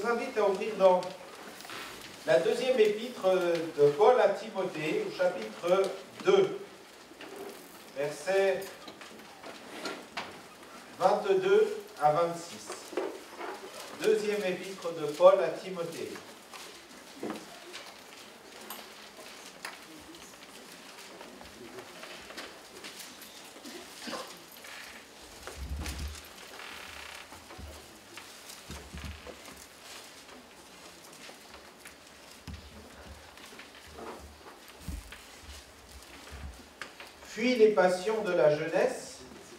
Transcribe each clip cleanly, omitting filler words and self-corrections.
vous invite à ouvrir dans la deuxième épître de Paul à Timothée, au chapitre 2, versets 22 à 26. Deuxième épître de Paul à Timothée. Fuis les passions de la jeunesse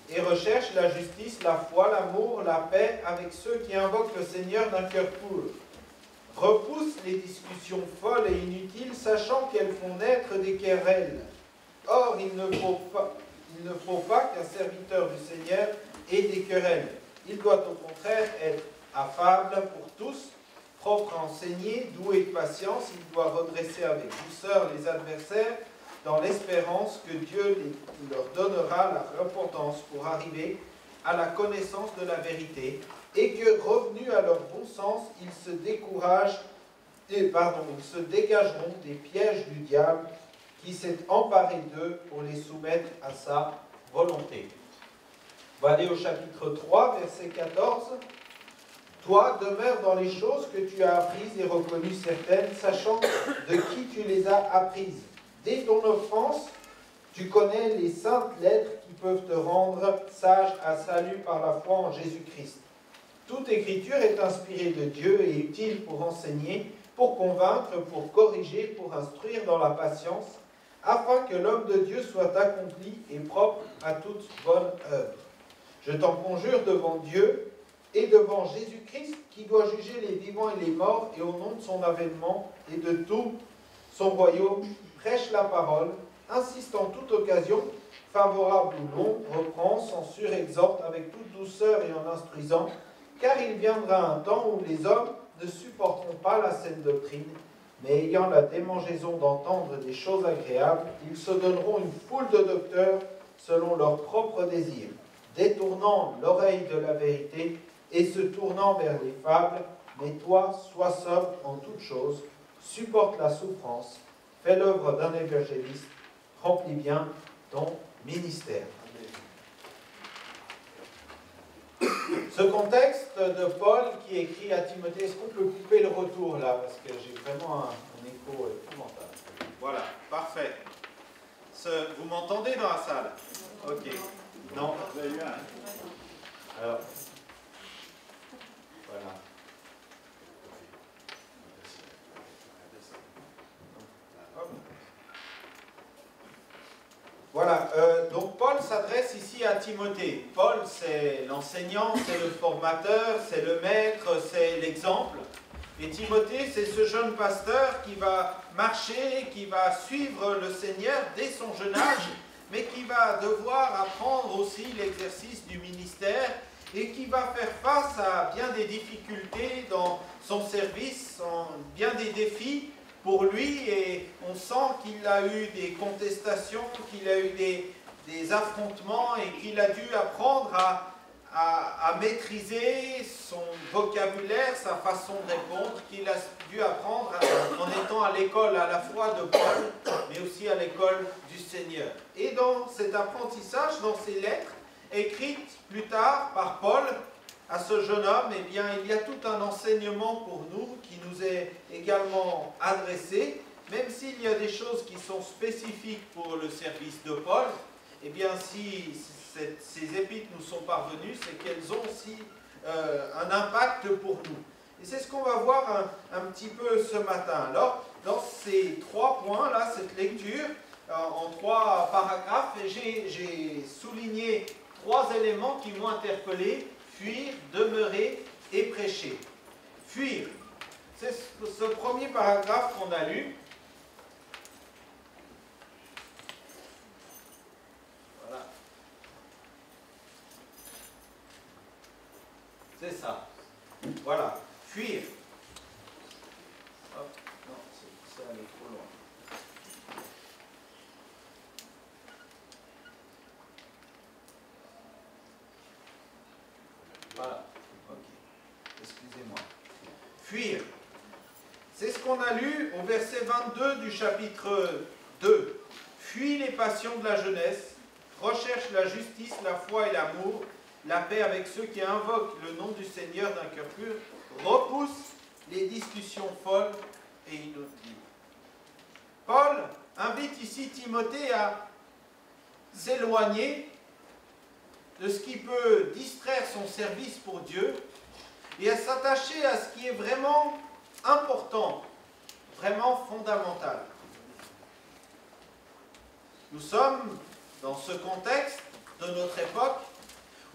et recherche la justice, la foi, l'amour, la paix avec ceux qui invoquent le Seigneur d'un cœur pur. Repousse les discussions folles et inutiles, sachant qu'elles font naître des querelles. Or, il ne faut pas qu'un serviteur du Seigneur ait des querelles. Il doit au contraire être affable pour tous, propre à enseigner, doué de patience. Il doit redresser avec douceur les adversaires, dans l'espérance que Dieu leur donnera la repentance pour arriver à la connaissance de la vérité, et que, revenus à leur bon sens, ils se dégageront des pièges du diable qui s'est emparé d'eux pour les soumettre à sa volonté. On va aller au chapitre 3, verset 14. Toi, demeure dans les choses que tu as apprises et reconnues certaines, sachant de qui tu les as apprises. Dès ton offense, tu connais les saintes lettres qui peuvent te rendre sage à salut par la foi en Jésus-Christ. Toute écriture est inspirée de Dieu et utile pour enseigner, pour convaincre, pour corriger, pour instruire dans la patience, afin que l'homme de Dieu soit accompli et propre à toute bonne œuvre. Je t'en conjure devant Dieu et devant Jésus-Christ, qui doit juger les vivants et les morts, et au nom de son avènement et de tout son royaume, prêche la parole, insiste en toute occasion, favorable ou non, reprend, censure, exhorte avec toute douceur et en instruisant, car il viendra un temps où les hommes ne supporteront pas la saine doctrine, mais ayant la démangeaison d'entendre des choses agréables, ils se donneront une foule de docteurs selon leurs propres désirs, détournant l'oreille de la vérité et se tournant vers les fables. Mais toi, sois sobre en toutes choses, supporte la souffrance, fais l'œuvre d'un évangéliste, remplis bien ton ministère. Ce contexte de Paul qui écrit à Timothée, est-ce qu'on peut couper le retour là? Parce que j'ai vraiment un écho épouvantable. Voilà, parfait. Vous m'entendez dans la salle? Ok. Non? Vous avez eu un? Alors, voilà. Voilà, donc Paul s'adresse ici à Timothée. Paul, c'est l'enseignant, c'est le formateur, c'est le maître, c'est l'exemple. Et Timothée, c'est ce jeune pasteur qui va marcher, qui va suivre le Seigneur dès son jeune âge, mais qui va devoir apprendre aussi l'exercice du ministère et qui va faire face à bien des difficultés dans son service, bien des défis pour lui, et on sent qu'il a eu des contestations, qu'il a eu des affrontements et qu'il a dû apprendre à maîtriser son vocabulaire, sa façon de répondre, qu'il a dû apprendre en étant à l'école à la fois de Paul, mais aussi à l'école du Seigneur. Et dans cet apprentissage, dans ces lettres, écrites plus tard par Paul, à ce jeune homme, eh bien, il y a tout un enseignement pour nous qui nous est également adressé, même s'il y a des choses qui sont spécifiques pour le service de Paul, eh bien, si ces épîtres nous sont parvenues, c'est qu'elles ont aussi un impact pour nous. Et c'est ce qu'on va voir un petit peu ce matin. Alors, dans ces 3 points, là, cette lecture, en 3 paragraphes, j'ai souligné 3 éléments qui m'ont interpellé: fuir, demeurer et prêcher. Fuir, c'est ce premier paragraphe qu'on a lu. Voilà. C'est ça. Voilà. Fuir. Hop. Non, c'est allé trop loin. Voilà. Ok. Excusez-moi. fuir. C'est ce qu'on a lu au verset 22 du chapitre 2. Fuis les passions de la jeunesse, recherche la justice, la foi et l'amour, la paix avec ceux qui invoquent le nom du Seigneur d'un cœur pur, repousse les discussions folles et inutiles. Paul invite ici Timothée à s'éloigner de ce qui peut distraire son service pour Dieu et à s'attacher à ce qui est vraiment important, vraiment fondamental. Nous sommes dans ce contexte de notre époque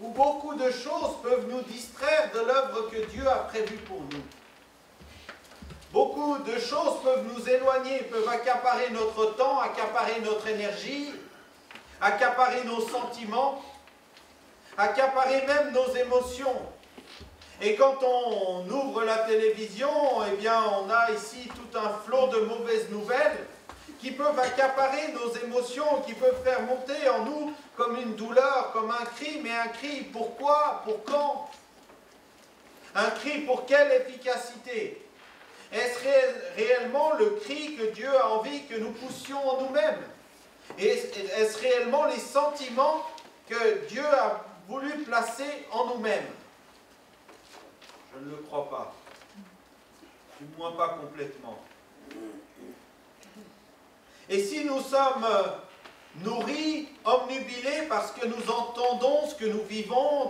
où beaucoup de choses peuvent nous distraire de l'œuvre que Dieu a prévue pour nous. Beaucoup de choses peuvent nous éloigner, peuvent accaparer notre temps, accaparer notre énergie, accaparer nos sentiments, accaparer même nos émotions. Et quand on ouvre la télévision, eh bien, on a ici tout un flot de mauvaises nouvelles qui peuvent accaparer nos émotions, qui peuvent faire monter en nous comme une douleur, comme un cri. Mais un cri, pourquoi? Pour quand? Un cri pour quelle efficacité? Est-ce réellement le cri que Dieu a envie que nous poussions en nous-mêmes? Est-ce réellement les sentiments que Dieu a voulu placer en nous-mêmes? Je ne le crois pas. Du moins pas complètement. Et si nous sommes nourris, omnubilés, parce que nous entendons ce que nous vivons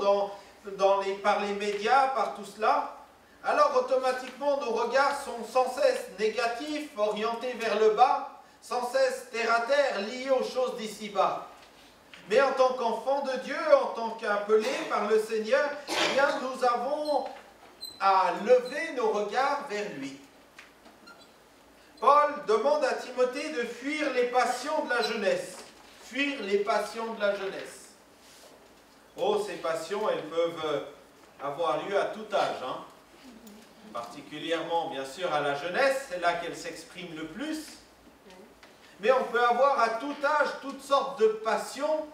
par les médias, par tout cela, alors automatiquement nos regards sont sans cesse négatifs, orientés vers le bas, sans cesse terre à terre, liés aux choses d'ici-bas. Mais en tant qu'enfants de Dieu, en tant qu'appelés par le Seigneur, eh bien, nous avons à lever nos regards vers lui. Paul demande à Timothée de fuir les passions de la jeunesse. Fuir les passions de la jeunesse. Oh, ces passions, elles peuvent avoir lieu à tout âge, hein. Particulièrement, bien sûr, à la jeunesse, c'est là qu'elle s'exprime le plus. Mais on peut avoir à tout âge toutes sortes de passions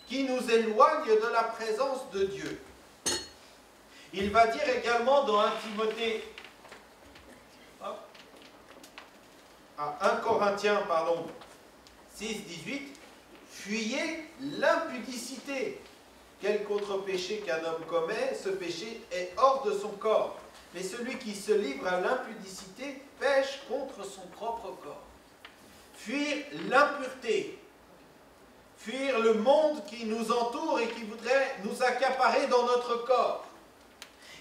qui nous éloignent de la présence de Dieu. Il va dire également dans 1 Timothée, à 1 Corinthiens, 6, 18, fuyez l'impudicité. Quelque autre péché qu'un homme commet, ce péché est hors de son corps. Mais celui qui se livre à l'impudicité pêche contre son propre corps. Fuir l'impureté. Fuir le monde qui nous entoure et qui voudrait nous accaparer dans notre corps.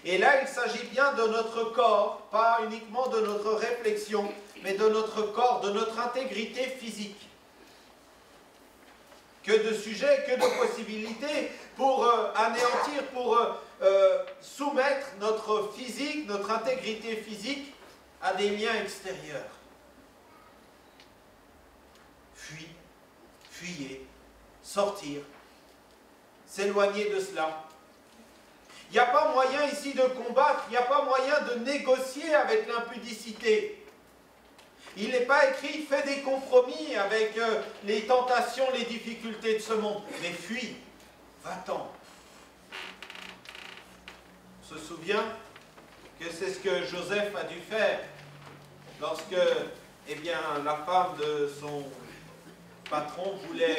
Et là, il s'agit bien de notre corps, pas uniquement de notre réflexion, mais de notre corps, de notre intégrité physique. Que de sujets, que de possibilités pour anéantir, pour soumettre notre physique, notre intégrité physique à des liens extérieurs. Fuyez, sortir, s'éloigner de cela. Il n'y a pas moyen ici de combattre, il n'y a pas moyen de négocier avec l'impudicité. Il n'est pas écrit, fais des compromis avec les tentations, les difficultés de ce monde. Mais fuis, va-t'en. On se souvient que c'est ce que Joseph a dû faire lorsque, eh bien, la femme de son patron voulait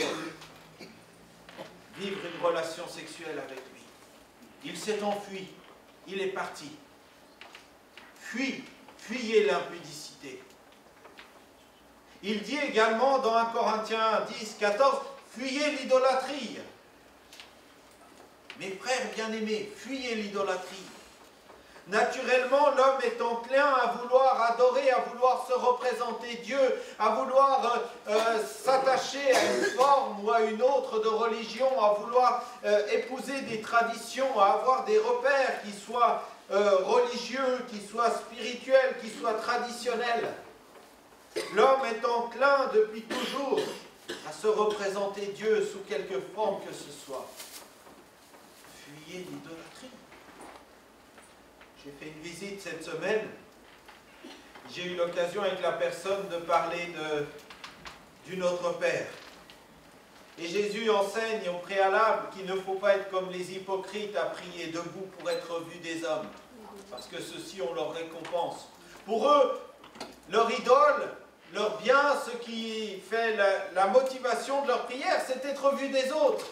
vivre une relation sexuelle avec lui. Il s'est enfui, il est parti. Fuyez l'impudicité. Il dit également dans 1 Corinthiens 10, 14, fuyez l'idolâtrie. Mes frères bien-aimés, fuyez l'idolâtrie. Naturellement, l'homme est enclin à vouloir adorer, à vouloir se représenter Dieu, à vouloir s'attacher à une forme ou à une autre de religion, à vouloir épouser des traditions, à avoir des repères qui soient religieux, qui soient spirituels, qui soient traditionnels. L'homme est enclin depuis toujours à se représenter Dieu sous quelque forme que ce soit. Fuyez l'idolâtrie. J'ai fait une visite cette semaine. J'ai eu l'occasion avec la personne de parler du Notre Père. Et Jésus enseigne au préalable qu'il ne faut pas être comme les hypocrites à prier debout pour être vu des hommes. parce que ceux-ci ont leur récompense. Pour eux, leur idole, leur bien, ce qui fait la motivation de leur prière, c'est être vu des autres.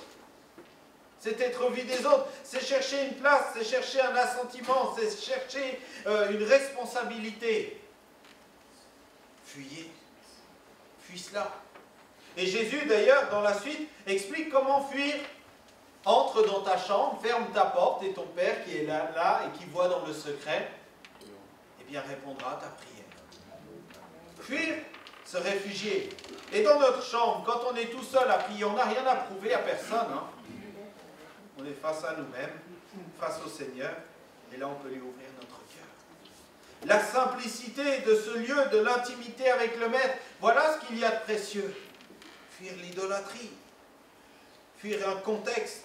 C'est être vu des autres, c'est chercher une place, c'est chercher un assentiment, c'est chercher une responsabilité. Fuyez, fuis cela. Et Jésus, d'ailleurs, dans la suite, explique comment fuir. Entre dans ta chambre, ferme ta porte, et ton Père qui est là et qui voit dans le secret, eh bien répondra à ta prière. Fuir, se réfugier. Et dans notre chambre, quand on est tout seul à prier, on n'a rien à prouver à personne. Hein. On est face à nous-mêmes, face au Seigneur, et là on peut lui ouvrir notre cœur. La simplicité de ce lieu, de l'intimité avec le Maître, voilà ce qu'il y a de précieux. Fuir l'idolâtrie, fuir un contexte.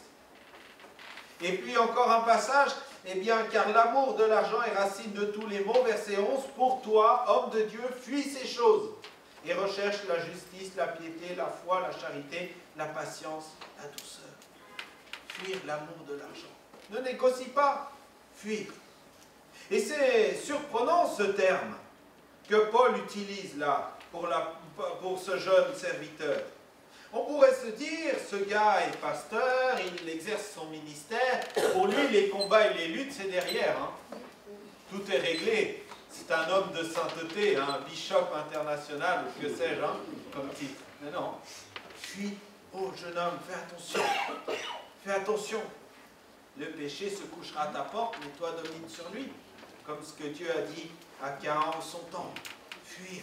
Et puis encore un passage, eh bien, car l'amour de l'argent est racine de tous les maux, verset 11, pour toi, homme de Dieu, fuis ces choses, et recherche la justice, la piété, la foi, la charité, la patience, la douceur. Fuir l'amour de l'argent. Ne négocie pas, fuir. Et c'est surprenant ce terme que Paul utilise là pour ce jeune serviteur. On pourrait se dire, ce gars est pasteur, il exerce son ministère, pour lui les combats et les luttes c'est derrière. Hein. Tout est réglé. C'est un homme de sainteté, un bishop international, ou que sais-je, hein, comme titre. Mais non. Fuis, oh jeune homme, fais attention. Fais attention. Le péché se couchera à ta porte, mais toi domine sur lui. Comme ce que Dieu a dit à Caïn en son temps. Fuir.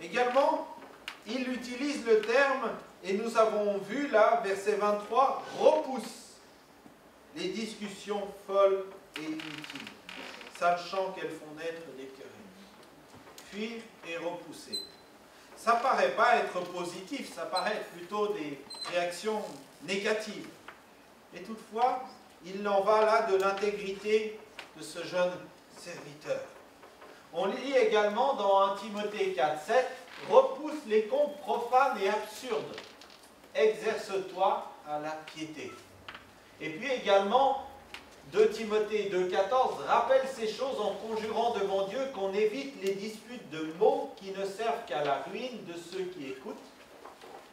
Également, il utilise le terme, et nous avons vu là, verset 23, repousse les discussions folles et inutiles, sachant qu'elles font naître des querelles. Fuir et repousser. Ça ne paraît pas être positif, ça paraît être plutôt des réactions négatives. Et toutefois, il en va là de l'intégrité de ce jeune serviteur. On lit également dans 1 Timothée 4, 7, repousse les contes profanes et absurdes. Exerce-toi à la piété. Et puis également, 2 Timothée 2, 14, rappelle ces choses en conjurant devant Dieu qu'on évite les disputes de mots qui ne servent qu'à la ruine de ceux qui écoutent.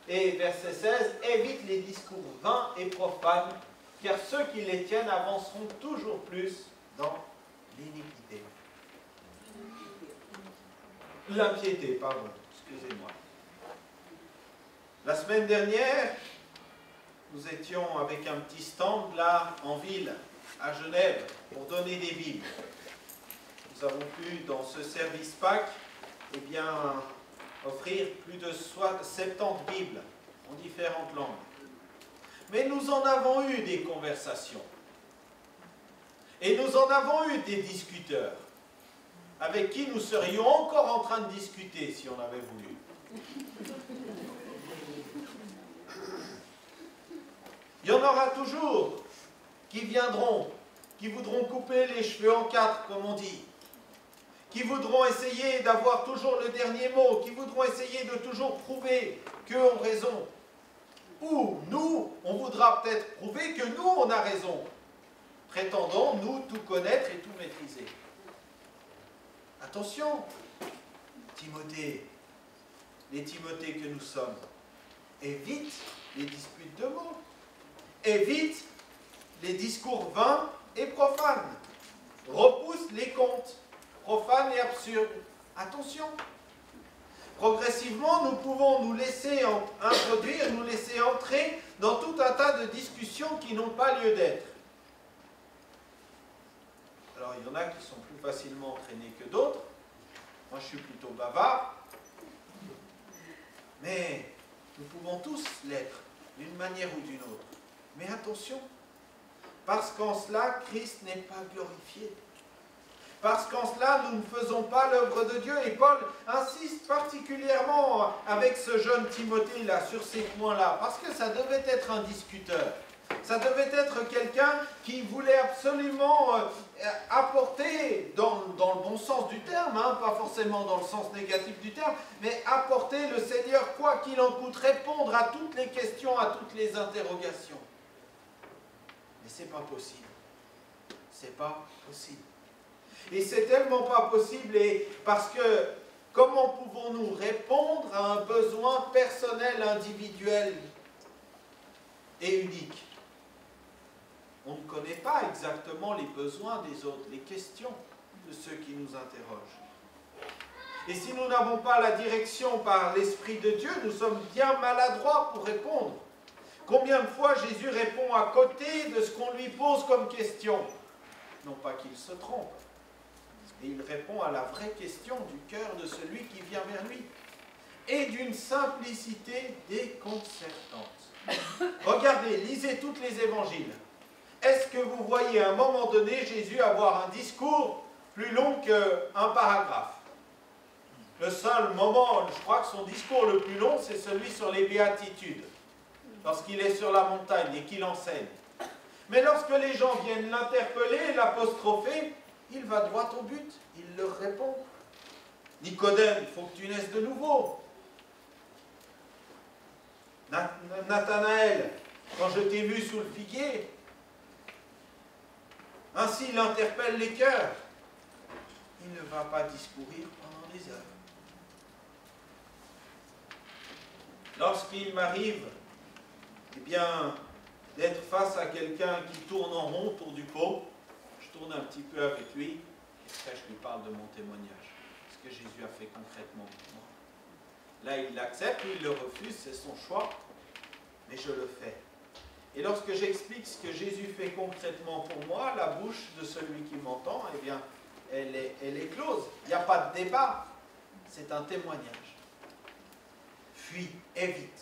Et verset 16, évite les discours vains et profanes, car ceux qui les tiennent avanceront toujours plus dans l'iniquité. L'impiété, pardon, excusez-moi. La semaine dernière, nous étions avec un petit stand là en ville, à Genève, pour donner des Bibles. Nous avons pu, dans ce service Pâques, eh bien, offrir plus de 70 Bibles en différentes langues. Mais nous en avons eu des conversations. Et nous en avons eu des discuteurs, avec qui nous serions encore en train de discuter si on avait voulu. Il y en aura toujours qui viendront, qui voudront couper les cheveux en quatre, comme on dit, qui voudront essayer d'avoir toujours le dernier mot, qui voudront essayer de toujours prouver qu'eux ont raison. Ou nous, on voudra peut-être prouver que nous, on a raison, prétendant, nous, tout connaître et tout maîtriser. Attention, Timothée, les Timothées que nous sommes, évite les disputes de mots, évite les discours vains et profanes, repousse les contes profanes et absurdes. Attention, progressivement, nous pouvons nous laisser introduire, nous laisser entrer dans tout un tas de discussions qui n'ont pas lieu d'être. Alors, il y en a qui sont plus facilement entraînés que d'autres. Moi, je suis plutôt bavard. Mais nous pouvons tous l'être, d'une manière ou d'une autre. Mais attention, parce qu'en cela, Christ n'est pas glorifié. Parce qu'en cela, nous ne faisons pas l'œuvre de Dieu. Et Paul insiste particulièrement avec ce jeune Timothée-là, sur ces points-là, parce que ça devait être un discuteur. Ça devait être quelqu'un qui voulait absolument apporter, dans le bon sens du terme, hein, pas forcément dans le sens négatif du terme, mais apporter le Seigneur, quoi qu'il en coûte, répondre à toutes les questions, à toutes les interrogations. Mais ce n'est pas possible. c'est pas possible. Et c'est tellement pas possible, et parce que comment pouvons-nous répondre à un besoin personnel, individuel et unique? On ne connaît pas exactement les besoins des autres, les questions de ceux qui nous interrogent. Et si nous n'avons pas la direction par l'Esprit de Dieu, nous sommes bien maladroits pour répondre. Combien de fois Jésus répond à côté de ce qu'on lui pose comme question? Non pas qu'il se trompe, mais il répond à la vraie question du cœur de celui qui vient vers lui. Et d'une simplicité déconcertante. Regardez, lisez tous les évangiles. Est-ce que vous voyez à un moment donné Jésus avoir un discours plus long qu'un paragraphe? Le seul moment, je crois que son discours le plus long, c'est celui sur les béatitudes, lorsqu'il est sur la montagne et qu'il enseigne. Mais lorsque les gens viennent l'interpeller, l'apostropher, il va droit au but, il leur répond. Nicodème, il faut que tu naisses de nouveau. Nathanaël, quand je t'ai vu sous le figuier, ainsi il interpelle les cœurs. Il ne va pas discourir pendant des heures. Lorsqu'il m'arrive, eh bien, d'être face à quelqu'un qui tourne en rond autour du pot, je tourne un petit peu avec lui, et après je lui parle de mon témoignage, ce que Jésus a fait concrètement pour moi. Là, il l'accepte ou il le refuse, c'est son choix, mais je le fais. Et lorsque j'explique ce que Jésus fait concrètement pour moi, la bouche de celui qui m'entend, eh bien, elle est close. Il n'y a pas de débat, c'est un témoignage. Fuis, évite.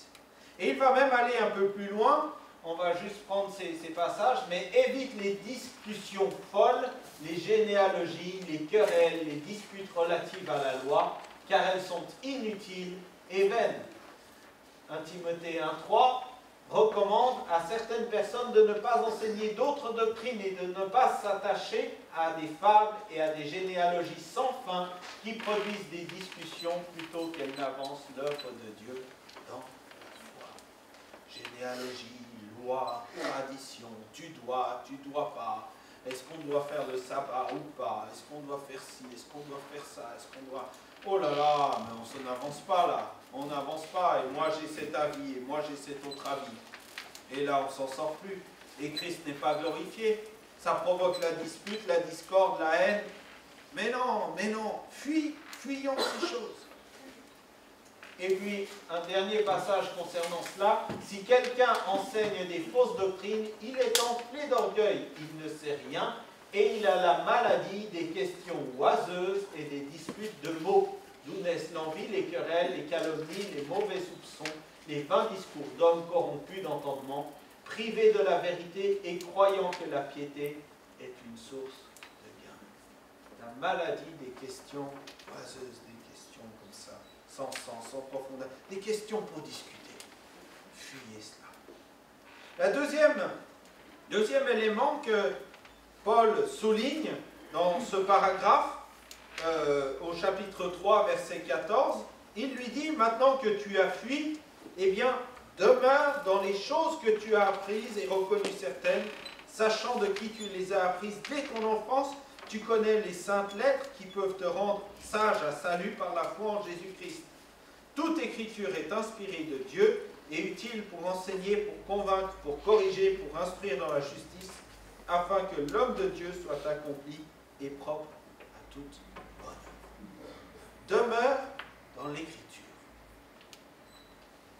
Et il va même aller un peu plus loin, on va juste prendre ces passages, mais évite les discussions folles, les généalogies, les querelles, les disputes relatives à la loi, car elles sont inutiles et vaines. 1 Timothée 1,3 recommande à certaines personnes de ne pas enseigner d'autres doctrines et de ne pas s'attacher à des fables et à des généalogies sans fin qui produisent des discussions plutôt qu'elles n'avancent l'œuvre de Dieu dans la foi. Généalogie, loi, tradition, tu dois pas, est-ce qu'on doit faire le sabbat ou pas, est-ce qu'on doit faire ci, est-ce qu'on doit faire ça, est-ce qu'on doit... Oh là là, mais on n'avance pas là, on n'avance pas, et moi j'ai cet avis, et moi j'ai cet autre avis. Et là on s'en sort plus, et Christ n'est pas glorifié, ça provoque la dispute, la discorde, la haine. Mais non, fuyons ces choses. Et puis, un dernier passage concernant cela, si quelqu'un enseigne des fausses doctrines, il est enflé d'orgueil, il ne sait rien, et il a la maladie des questions oiseuses et des disputes de mots, d'où naissent l'envie, les querelles, les calomnies, les mauvais soupçons, les vains discours d'hommes corrompus d'entendement, privés de la vérité et croyant que la piété est une source de gain. La maladie des questions oiseuses, des questions comme ça, sans sens, sans profondeur, des questions pour discuter. Fuyez cela. Le deuxième élément que Paul souligne dans ce paragraphe, au chapitre 3, verset 14, il lui dit, maintenant que tu as fui, eh bien, demeure dans les choses que tu as apprises et reconnues certaines, sachant de qui tu les as apprises dès ton enfance, tu connais les saintes lettres qui peuvent te rendre sage à salut par la foi en Jésus-Christ. Toute écriture est inspirée de Dieu et utile pour enseigner, pour convaincre, pour corriger, pour instruire dans la justice, afin que l'homme de Dieu soit accompli et propre à toute bonne œuvre. Demeure dans l'écriture.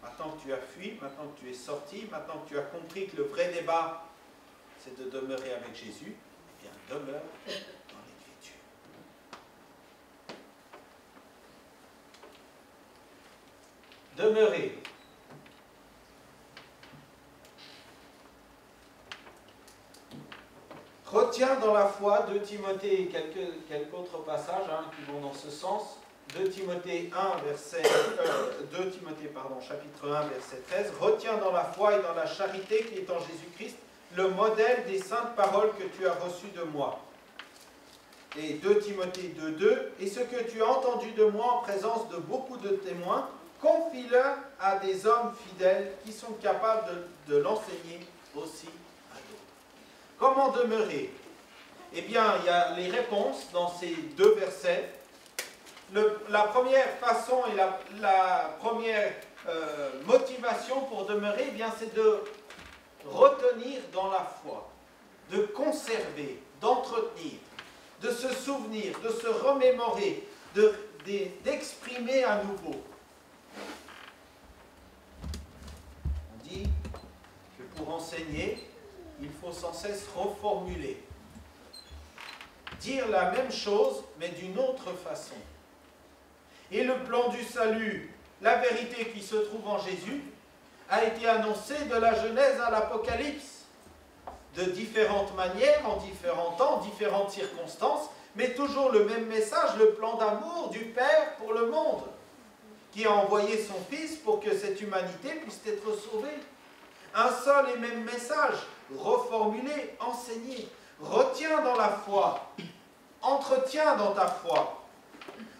Maintenant que tu as fui, maintenant que tu es sorti, maintenant que tu as compris que le vrai débat, c'est de demeurer avec Jésus, eh bien, demeure dans l'écriture. Demeurer. Retiens dans la foi 2 Timothée et quelques autres passages qui vont dans ce sens. 2 Timothée chapitre 1, verset 13. Retiens dans la foi et dans la charité qui est en Jésus-Christ le modèle des saintes paroles que tu as reçues de moi. Et 2 Timothée 2,2. Et ce que tu as entendu de moi en présence de beaucoup de témoins, confie-le à des hommes fidèles qui sont capables de l'enseigner aussi à d'autres. Comment demeurer? Eh bien, il y a les réponses dans ces deux versets. La première façon et la première motivation pour demeurer, eh bien, c'est de retenir dans la foi, de conserver, d'entretenir, de se souvenir, de se remémorer, d'exprimer à nouveau. On dit que pour enseigner, il faut sans cesse reformuler. Dire la même chose, mais d'une autre façon. Et le plan du salut, la vérité qui se trouve en Jésus, a été annoncé de la Genèse à l'Apocalypse, de différentes manières, en différents temps, en différentes circonstances, mais toujours le même message, le plan d'amour du Père pour le monde, qui a envoyé son Fils pour que cette humanité puisse être sauvée. Un seul et même message, reformulé, enseigné. Retiens dans la foi, entretiens dans ta foi.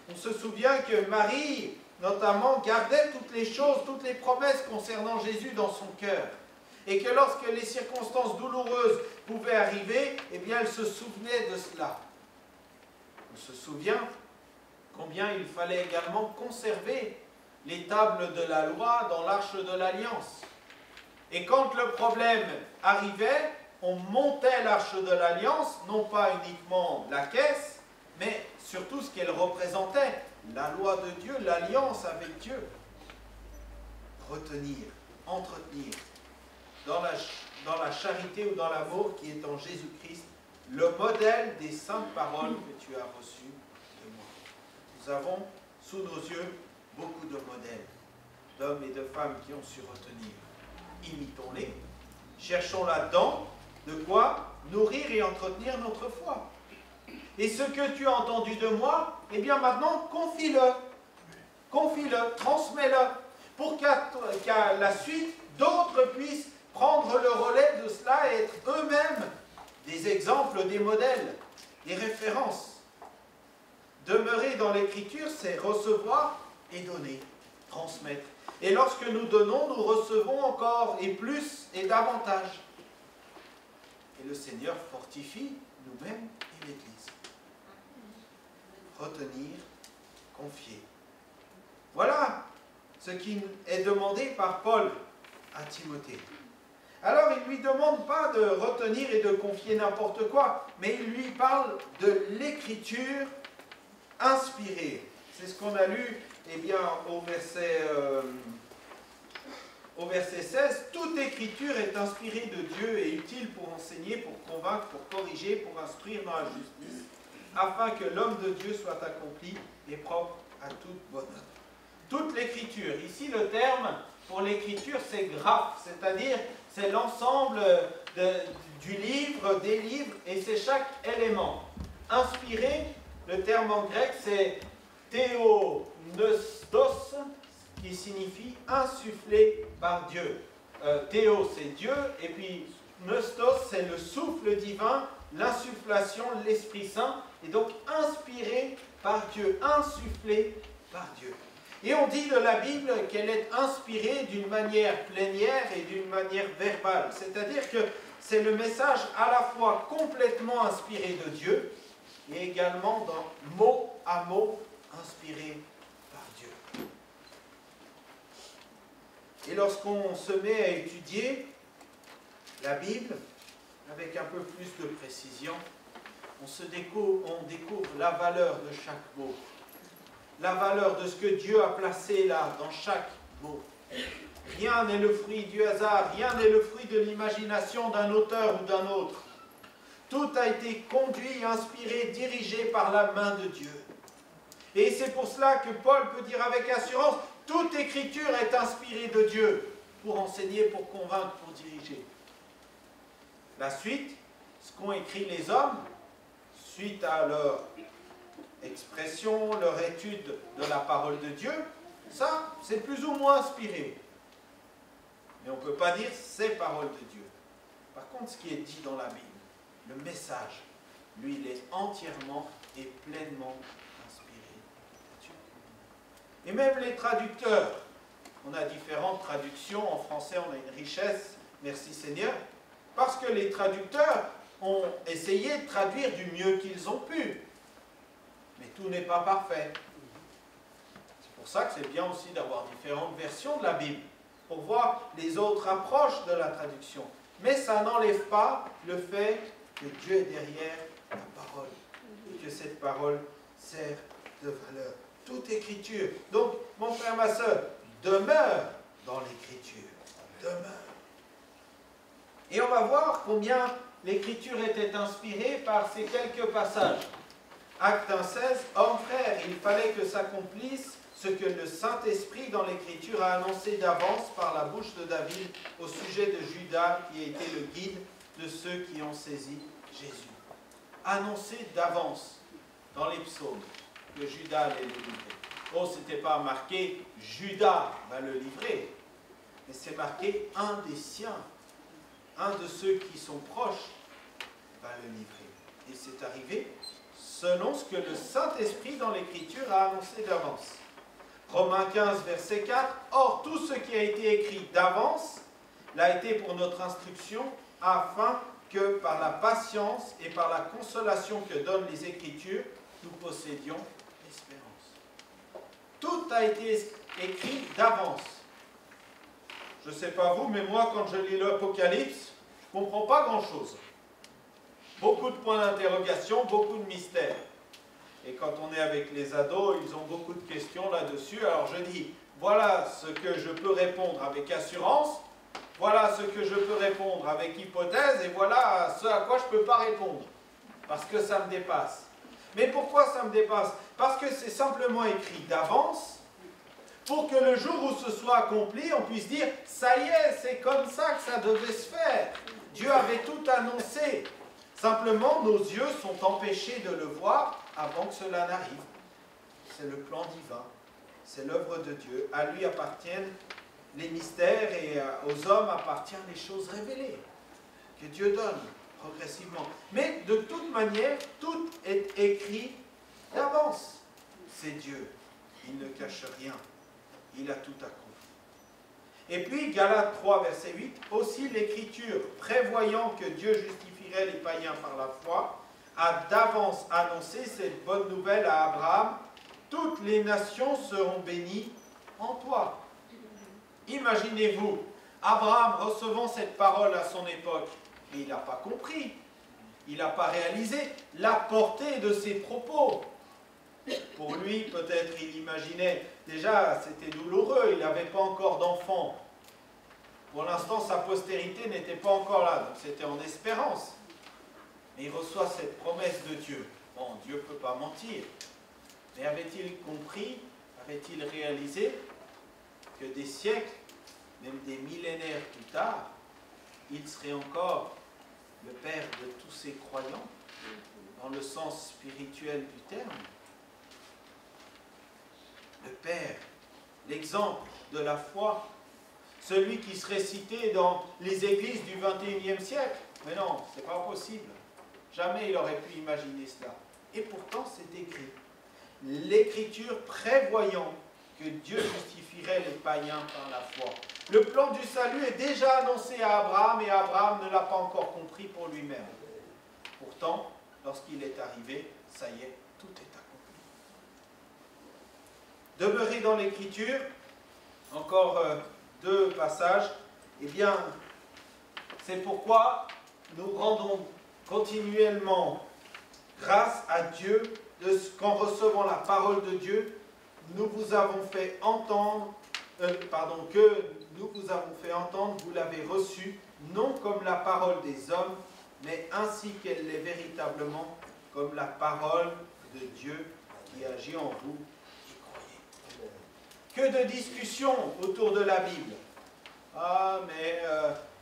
On se souvient que Marie, notamment, gardait toutes les choses, toutes les promesses concernant Jésus dans son cœur. Et que lorsque les circonstances douloureuses pouvaient arriver, eh bien, elle se souvenait de cela. On se souvient combien il fallait également conserver les tables de la loi dans l'arche de l'Alliance. Et quand le problème arrivait, on montait l'arche de l'Alliance, non pas uniquement la caisse, mais surtout ce qu'elle représentait, la loi de Dieu, l'alliance avec Dieu. Retenir, entretenir, dans la charité ou dans l'amour qui est en Jésus-Christ, le modèle des saintes paroles que tu as reçues de moi. Nous avons sous nos yeux beaucoup de modèles, d'hommes et de femmes qui ont su retenir. Imitons-les, cherchons là-dedans de quoi nourrir et entretenir notre foi. Et ce que tu as entendu de moi, eh bien maintenant, confie-le, transmets-le, pour qu'à la suite, d'autres puissent prendre le relais de cela et être eux-mêmes des exemples, des modèles, des références. Demeurer dans l'Écriture, c'est recevoir et donner, transmettre. Et lorsque nous donnons, nous recevons encore et plus et davantage. Et le Seigneur fortifie nous-mêmes et l'Église. Retenir, confier. Voilà ce qui est demandé par Paul à Timothée. Alors il ne lui demande pas de retenir et de confier n'importe quoi, mais il lui parle de l'écriture inspirée. C'est ce qu'on a lu eh bien, au verset 16. Toute écriture est inspirée de Dieu et utile pour enseigner, pour convaincre, pour corriger, pour instruire dans la justice, afin que l'homme de Dieu soit accompli et propre à toute bonne œuvre. Toute l'écriture. Ici, le terme pour l'écriture, c'est graphe, c'est-à-dire c'est l'ensemble du livre, des livres, et c'est chaque élément. Inspiré, le terme en grec, c'est théonestos, qui signifie insufflé par Dieu. Théo, c'est Dieu, et puis neustos, c'est le souffle divin, l'insufflation, l'Esprit Saint, et donc inspiré par Dieu, insufflé par Dieu. Et on dit de la Bible qu'elle est inspirée d'une manière plénière et d'une manière verbale. C'est-à-dire que c'est le message à la fois complètement inspiré de Dieu et également mot à mot inspiré par Dieu. Et lorsqu'on se met à étudier la Bible avec un peu plus de précision, on découvre la valeur de chaque mot. La valeur de ce que Dieu a placé là, dans chaque mot. Rien n'est le fruit du hasard, rien n'est le fruit de l'imagination d'un auteur ou d'un autre. Tout a été conduit, inspiré, dirigé par la main de Dieu. Et c'est pour cela que Paul peut dire avec assurance, toute écriture est inspirée de Dieu, pour enseigner, pour convaincre, pour diriger. La suite, ce qu'ont écrit les hommes, suite à leur expression, leur étude de la parole de Dieu, ça, c'est plus ou moins inspiré. Mais on ne peut pas dire c'est parole de Dieu. Par contre, ce qui est dit dans la Bible, le message, lui, il est entièrement et pleinement inspiré de Dieu. Et même les traducteurs, on a différentes traductions, en français on a une richesse, merci Seigneur, parce que les traducteurs ont essayé de traduire du mieux qu'ils ont pu. Mais tout n'est pas parfait. C'est pour ça que c'est bien aussi d'avoir différentes versions de la Bible, pour voir les autres approches de la traduction. Mais ça n'enlève pas le fait que Dieu est derrière la parole, et que cette parole sert de valeur. Toute écriture. Donc, mon frère, ma soeur, demeure dans l'écriture. Demeure. Et on va voir combien l'écriture était inspirée par ces quelques passages. Acte 1,16, « Homme frère, il fallait que s'accomplisse ce que le Saint-Esprit dans l'écriture a annoncé d'avance par la bouche de David au sujet de Judas qui a été le guide de ceux qui ont saisi Jésus. » Annoncé d'avance dans les psaumes que Judas allait le livrer. Oh, ce n'était pas marqué « Judas va le livrer », mais c'est marqué « un des siens ». Un de ceux qui sont proches va le livrer. Et c'est arrivé selon ce que le Saint-Esprit dans l'Écriture a annoncé d'avance. Romains 15, verset 4. « Or, tout ce qui a été écrit d'avance l'a été pour notre instruction, afin que par la patience et par la consolation que donnent les Écritures, nous possédions l'espérance. » Tout a été écrit d'avance. Je ne sais pas vous, mais moi, quand je lis l'Apocalypse, je ne comprends pas grand-chose. Beaucoup de points d'interrogation, beaucoup de mystères. Et quand on est avec les ados, ils ont beaucoup de questions là-dessus. Alors je dis, voilà ce que je peux répondre avec assurance, voilà ce que je peux répondre avec hypothèse, et voilà ce à quoi je ne peux pas répondre. Parce que ça me dépasse. Mais pourquoi ça me dépasse? Parce que c'est simplement écrit d'avance, pour que le jour où ce soit accompli, on puisse dire « ça y est, c'est comme ça que ça devait se faire ». Dieu avait tout annoncé. Simplement, nos yeux sont empêchés de le voir avant que cela n'arrive. C'est le plan divin, c'est l'œuvre de Dieu. À lui appartiennent les mystères et aux hommes appartiennent les choses révélées que Dieu donne progressivement. Mais de toute manière, tout est écrit d'avance. C'est Dieu, il ne cache rien. Il a tout accompli. Et puis, Galates 3, verset 8, « Aussi l'Écriture, prévoyant que Dieu justifierait les païens par la foi, a d'avance annoncé cette bonne nouvelle à Abraham, « Toutes les nations seront bénies en toi. » Imaginez-vous, Abraham recevant cette parole à son époque, mais il n'a pas compris, il n'a pas réalisé la portée de ses propos. Pour lui, peut-être, il imaginait, déjà, c'était douloureux, il n'avait pas encore d'enfant. Pour l'instant, sa postérité n'était pas encore là, donc c'était en espérance. Mais il reçoit cette promesse de Dieu. Bon, Dieu ne peut pas mentir. Mais avait-il compris, avait-il réalisé que des siècles, même des millénaires plus tard, il serait encore le Père de tous ses croyants, dans le sens spirituel du terme? Le Père, l'exemple de la foi, celui qui serait cité dans les églises du XXIe siècle. Mais non, ce n'est pas possible. Jamais il aurait pu imaginer cela. Et pourtant, c'est écrit. L'Écriture prévoyant que Dieu justifierait les païens par la foi. Le plan du salut est déjà annoncé à Abraham et Abraham ne l'a pas encore compris pour lui-même. Pourtant, lorsqu'il est arrivé, ça y est, tout est accompli. Demeurer dans l'Écriture, encore deux passages, eh bien, c'est pourquoi nous rendons continuellement grâce à Dieu qu'en recevant la parole de Dieu, nous vous avons fait entendre, que nous vous avons fait entendre, vous l'avez reçue, non comme la parole des hommes, mais ainsi qu'elle l'est véritablement, comme la parole de Dieu qui agit en vous. Que de discussions autour de la Bible. Ah, mais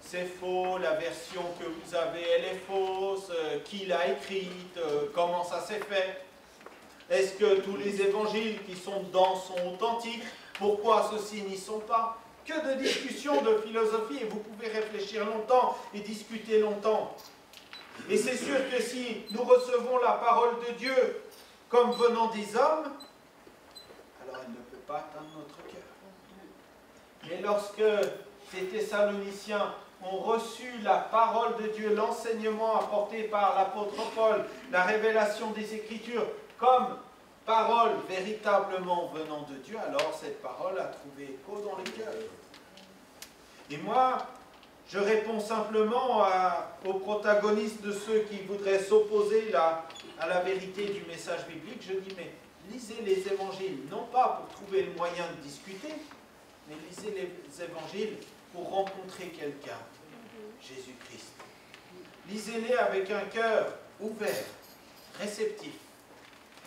c'est faux, la version que vous avez, elle est fausse, qui l'a écrite, comment ça s'est fait? Est-ce que tous les évangiles qui sont dedans sont authentiques? Pourquoi ceux-ci n'y sont pas? Que de discussions, de philosophie, et vous pouvez réfléchir longtemps et discuter longtemps. Et c'est sûr que si nous recevons la parole de Dieu comme venant des hommes, alors elle ne peut pas atteindre notre cœur. Mais lorsque ces Thessaloniciens ont reçu la parole de Dieu, l'enseignement apporté par l'apôtre Paul, la révélation des Écritures, comme parole véritablement venant de Dieu, alors cette parole a trouvé écho dans le cœur. Et moi, je réponds simplement aux protagonistes de ceux qui voudraient s'opposer à la vérité du message biblique. Je dis, mais lisez les évangiles, non pas pour trouver le moyen de discuter, mais lisez les évangiles pour rencontrer quelqu'un, Jésus-Christ. Lisez-les avec un cœur ouvert, réceptif.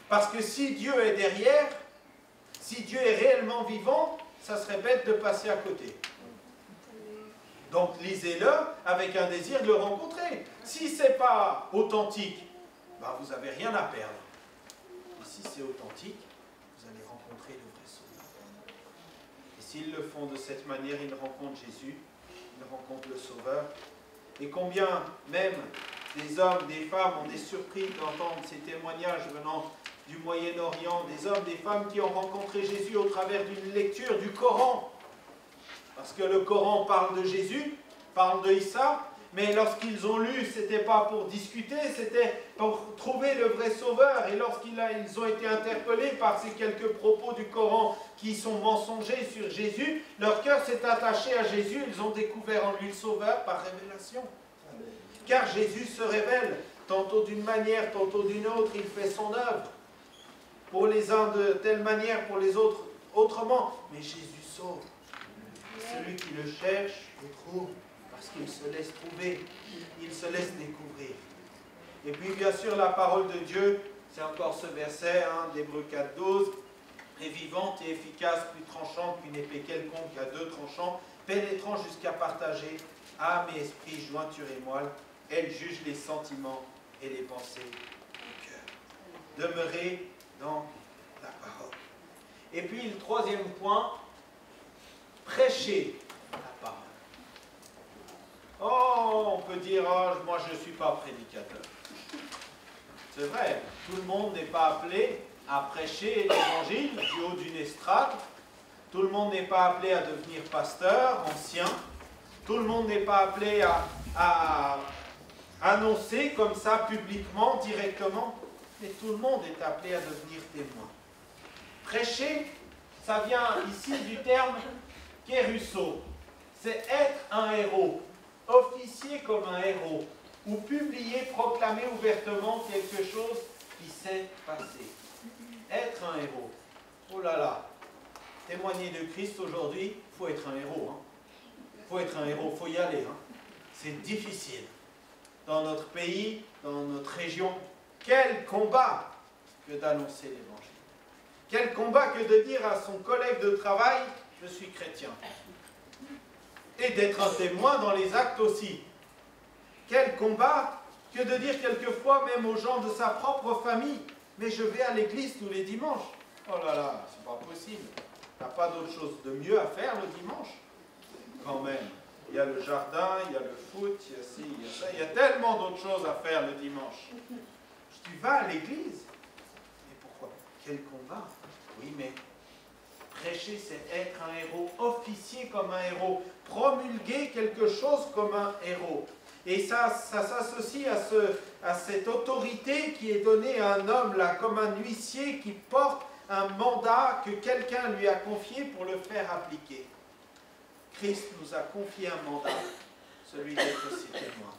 Parce que si Dieu est derrière, si Dieu est réellement vivant, ça serait bête de passer à côté. Donc lisez-le avec un désir de le rencontrer. Si ce n'est pas authentique, ben, vous n'avez rien à perdre. Et si c'est authentique, vous allez rencontrer le vrai Sauveur. Et s'ils le font de cette manière, ils rencontrent Jésus, ils rencontrent le Sauveur. Et combien même des hommes, des femmes ont des surprises d'entendre ces témoignages venant du Moyen-Orient, des hommes, des femmes qui ont rencontré Jésus au travers d'une lecture du Coran. Parce que le Coran parle de Jésus, parle de Issa, mais lorsqu'ils ont lu, ce n'était pas pour discuter, c'était pour trouver le vrai Sauveur. Et lorsqu'ils ont été interpellés par ces quelques propos du Coran qui sont mensongers sur Jésus, leur cœur s'est attaché à Jésus, ils ont découvert en lui le Sauveur par révélation. Car Jésus se révèle, tantôt d'une manière, tantôt d'une autre, il fait son œuvre. Pour les uns de telle manière, pour les autres autrement. Mais Jésus sauve. Celui qui le cherche, le trouve, parce qu'il se laisse trouver, il se laisse découvrir. Et puis bien sûr la parole de Dieu, c'est encore ce verset d'Hébreux 4,12, est vivante et efficace, plus tranchante qu'une épée quelconque à deux tranchants, pénétrant jusqu'à partager âme et esprit, jointure et moelle, elle juge les sentiments et les pensées du cœur. Demeurez dans la parole. Et puis le troisième point, prêcher la parole. Oh, on peut dire, oh, moi je ne suis pas prédicateur. C'est vrai, tout le monde n'est pas appelé à prêcher l'évangile du haut d'une estrade. Tout le monde n'est pas appelé à devenir pasteur, ancien. Tout le monde n'est pas appelé à annoncer comme ça publiquement, directement. Mais tout le monde est appelé à devenir témoin. Prêcher, ça vient ici du terme kérusso. C'est être un héros, officier comme un héros, ou publier, proclamer ouvertement quelque chose qui s'est passé. Être un héros. Oh là là, témoigner de Christ aujourd'hui, il faut être un héros. Il faut être un héros, il faut y aller. C'est difficile. Dans notre pays, dans notre région, quel combat que d'annoncer l'évangile. Quel combat que de dire à son collègue de travail, je suis chrétien. Et d'être un témoin dans les actes aussi. Quel combat que de dire quelquefois même aux gens de sa propre famille, mais je vais à l'église tous les dimanches. Oh là là, c'est pas possible. Tu n'as pas d'autre chose de mieux à faire le dimanche. Quand même. Il y a le jardin, il y a le foot, il y a ci, il y a ça. Il y a tellement d'autres choses à faire le dimanche. Tu vas à l'église. Mais pourquoi? Quel combat? Oui, mais prêcher, c'est être un héros, officier comme un héros, promulguer quelque chose comme un héros. Et ça s'associe à cette autorité qui est donnée à un homme, là, comme un huissier qui porte un mandat que quelqu'un lui a confié pour le faire appliquer. Christ nous a confié un mandat, celui d'être aussi témoin.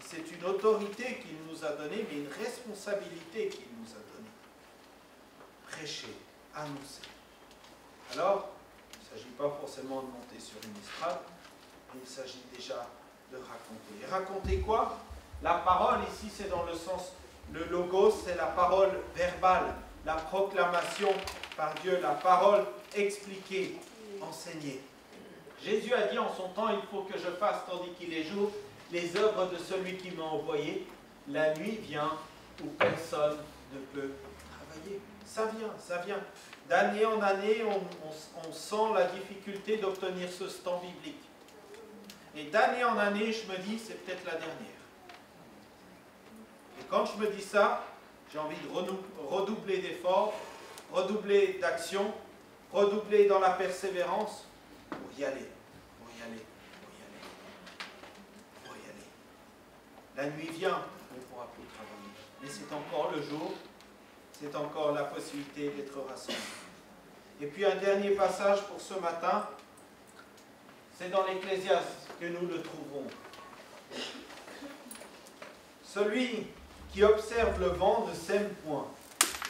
C'est une autorité qu'il nous a donnée, mais une responsabilité qu'il nous a donnée. Prêcher, annoncer. Alors, il ne s'agit pas forcément de monter sur une estrade, mais il s'agit déjà de raconter. Et raconter quoi? La parole, ici, c'est dans le sens, le logos, c'est la parole verbale, la proclamation par Dieu, la parole expliquée, enseignée. Jésus a dit en son temps, il faut que je fasse, tandis qu'il est jour, les œuvres de celui qui m'a envoyé. La nuit vient où personne ne peut travailler. Ça vient. D'année en année, on sent la difficulté d'obtenir ce stand biblique. Et d'année en année, je me dis, c'est peut-être la dernière. Et quand je me dis ça, j'ai envie de redoubler d'efforts, redoubler d'action, redoubler dans la persévérance pour y aller. La nuit vient, on ne pourra plus travailler. Mais c'est encore le jour, c'est encore la possibilité d'être rassemblés. Et puis un dernier passage pour ce matin, c'est dans l'Ecclésiaste que nous le trouvons. Celui qui observe le vent ne sème point,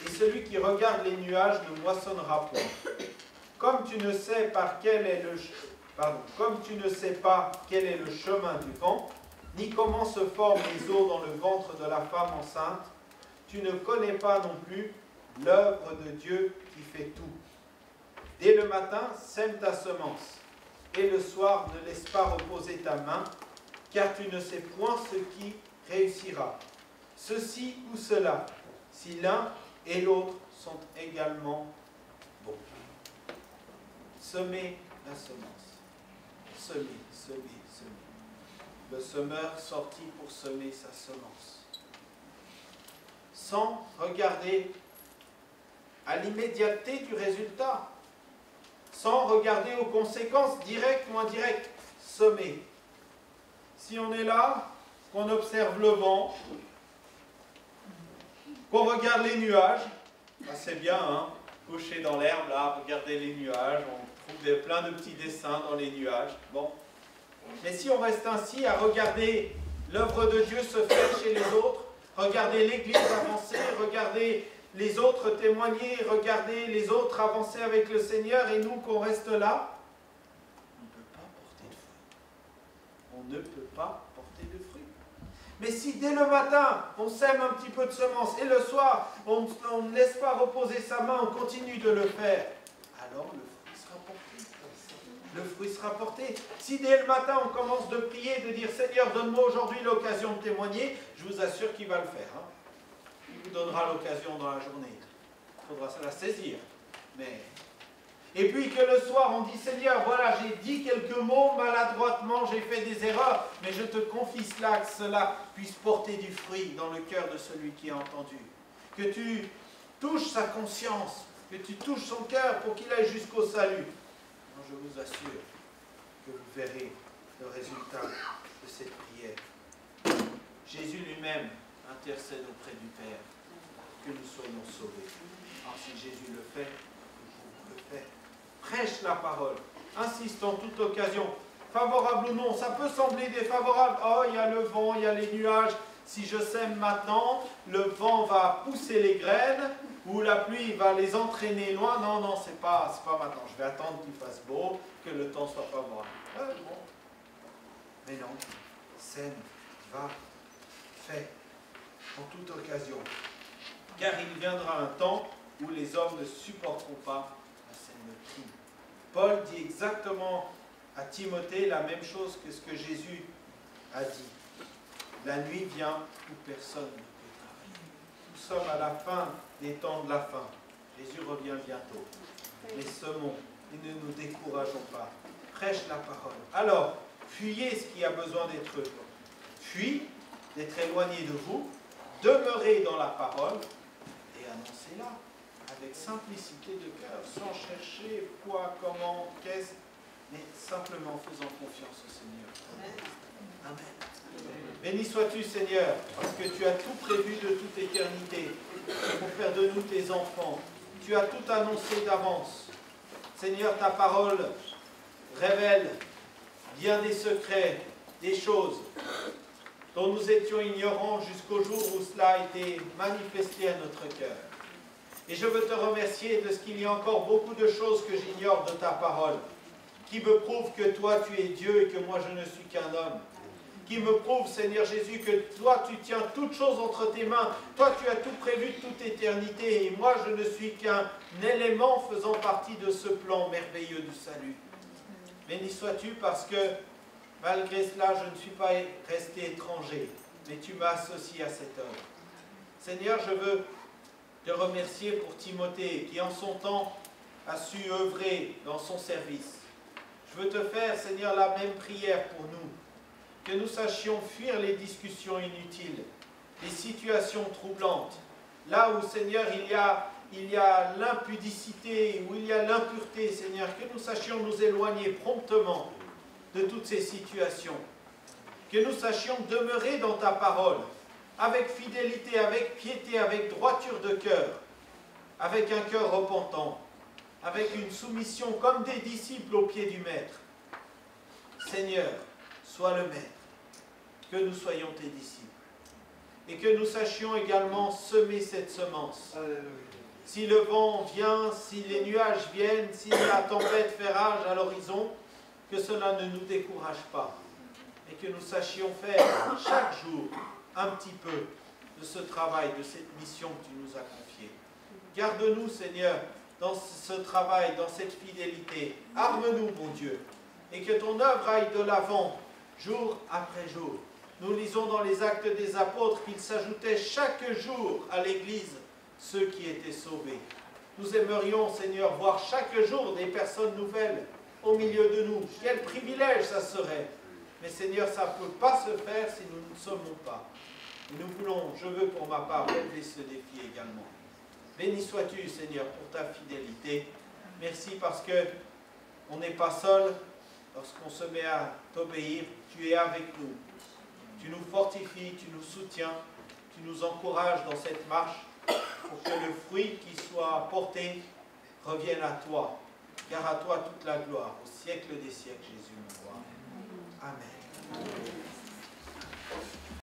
et celui qui regarde les nuages ne moissonnera point. Comme tu ne sais pas quel est le chemin du vent, ni comment se forment les eaux dans le ventre de la femme enceinte, tu ne connais pas non plus l'œuvre de Dieu qui fait tout. Dès le matin, sème ta semence, et le soir, ne laisse pas reposer ta main, car tu ne sais point ce qui réussira. Ceci ou cela, si l'un et l'autre sont également bons. Semez la semence. Semez. Le semeur sortit pour semer sa semence. Sans regarder à l'immédiateté du résultat. Sans regarder aux conséquences directes ou indirectes. Semer. Si on est là, qu'on observe le vent, qu'on regarde les nuages, ben c'est bien, hein, coucher dans l'herbe, là, regarder les nuages, on trouve plein de petits dessins dans les nuages. Bon. Mais si on reste ainsi à regarder l'œuvre de Dieu se faire chez les autres, regarder l'Église avancer, regarder les autres témoigner, regarder les autres avancer avec le Seigneur, et nous qu'on reste là, on ne peut pas porter de fruits. On ne peut pas porter de fruits. Mais si dès le matin, on sème un petit peu de semences, et le soir, on ne laisse pas reposer sa main, on continue de le faire, alors le fruit sera porté. Le fruit sera porté. Si dès le matin, on commence de prier, de dire « Seigneur, donne-moi aujourd'hui l'occasion de témoigner », je vous assure qu'il va le faire. Hein. Il vous donnera l'occasion dans la journée. Il faudra la saisir. Mais... Et puis que le soir, on dit « Seigneur, voilà, j'ai dit quelques mots, maladroitement, j'ai fait des erreurs, mais je te confie cela, que cela puisse porter du fruit dans le cœur de celui qui a entendu. Que tu touches sa conscience, que tu touches son cœur pour qu'il aille jusqu'au salut. » Je vous assure que vous verrez le résultat de cette prière. Jésus lui-même intercède auprès du Père que nous soyons sauvés. Alors si Jésus le fait, vous pouvez le faire. Prêche la parole. Insiste en toute occasion. Favorable ou non, ça peut sembler défavorable. Oh, il y a le vent, il y a les nuages. Si je sème maintenant, le vent va pousser les graines, ou la pluie va les entraîner loin. Non, non, c'est pas maintenant. Je vais attendre qu'il fasse beau, que le temps soit favorable. Bon. Mais non, sème, va, fais, en toute occasion. Car il viendra un temps où les hommes ne supporteront pas la sainerie. Paul dit exactement à Timothée la même chose que ce que Jésus a dit. La nuit vient où personne ne peut travailler. Nous sommes à la fin des temps de la fin. Jésus revient bientôt. Mais semons et ne nous décourageons pas. Prêche la parole. Alors, fuyez ce qui a besoin d'être fui, d'être éloigné de vous, demeurez dans la parole et annoncez-la avec simplicité de cœur, sans chercher quoi, comment, qu'est-ce, mais simplement faisant confiance au Seigneur. Amen. Béni sois-tu, Seigneur, parce que tu as tout prévu de toute éternité pour faire de nous tes enfants. Tu as tout annoncé d'avance. Seigneur, ta parole révèle bien des secrets, des choses dont nous étions ignorants jusqu'au jour où cela a été manifesté à notre cœur. Et je veux te remercier de ce qu'il y a encore beaucoup de choses que j'ignore de ta parole, qui me prouvent que toi tu es Dieu et que moi je ne suis qu'un homme. Qui me prouve, Seigneur Jésus, que toi tu tiens toutes choses entre tes mains. Toi tu as tout prévu de toute éternité et moi je ne suis qu'un élément faisant partie de ce plan merveilleux du salut. Béni sois-tu parce que malgré cela je ne suis pas resté étranger, mais tu m'as associé à cette œuvre. Seigneur, je veux te remercier pour Timothée qui en son temps a su œuvrer dans son service. Je veux te faire, Seigneur, la même prière pour nous. Que nous sachions fuir les discussions inutiles, les situations troublantes, là où, Seigneur, il y a l'impudicité, où il y a l'impureté, Seigneur, que nous sachions nous éloigner promptement de toutes ces situations. que nous sachions demeurer dans ta parole, avec fidélité, avec piété, avec droiture de cœur, avec un cœur repentant, avec une soumission comme des disciples aux pieds du Maître. Seigneur, sois le Maître, que nous soyons tes disciples, et que nous sachions également semer cette semence. Si le vent vient, si les nuages viennent, si la tempête fait rage à l'horizon, que cela ne nous décourage pas, et que nous sachions faire chaque jour un petit peu de ce travail, de cette mission que tu nous as confiée. Garde-nous, Seigneur, dans ce travail, dans cette fidélité. Arme-nous, mon Dieu, et que ton œuvre aille de l'avant, jour après jour. Nous lisons dans les Actes des Apôtres qu'il s'ajoutait chaque jour à l'Église ceux qui étaient sauvés. Nous aimerions, Seigneur, voir chaque jour des personnes nouvelles au milieu de nous. Quel privilège ça serait! Mais Seigneur, ça ne peut pas se faire si nous ne sommes pas. Et nous voulons, je veux pour ma part, relever ce défi également. Béni sois-tu, Seigneur, pour ta fidélité. Merci parce que on n'est pas seul lorsqu'on se met à t'obéir. Tu es avec nous. Tu nous fortifies, tu nous soutiens, tu nous encourages dans cette marche pour que le fruit qui soit porté revienne à toi. Car à toi toute la gloire, au siècle des siècles, Jésus, mon roi. Amen.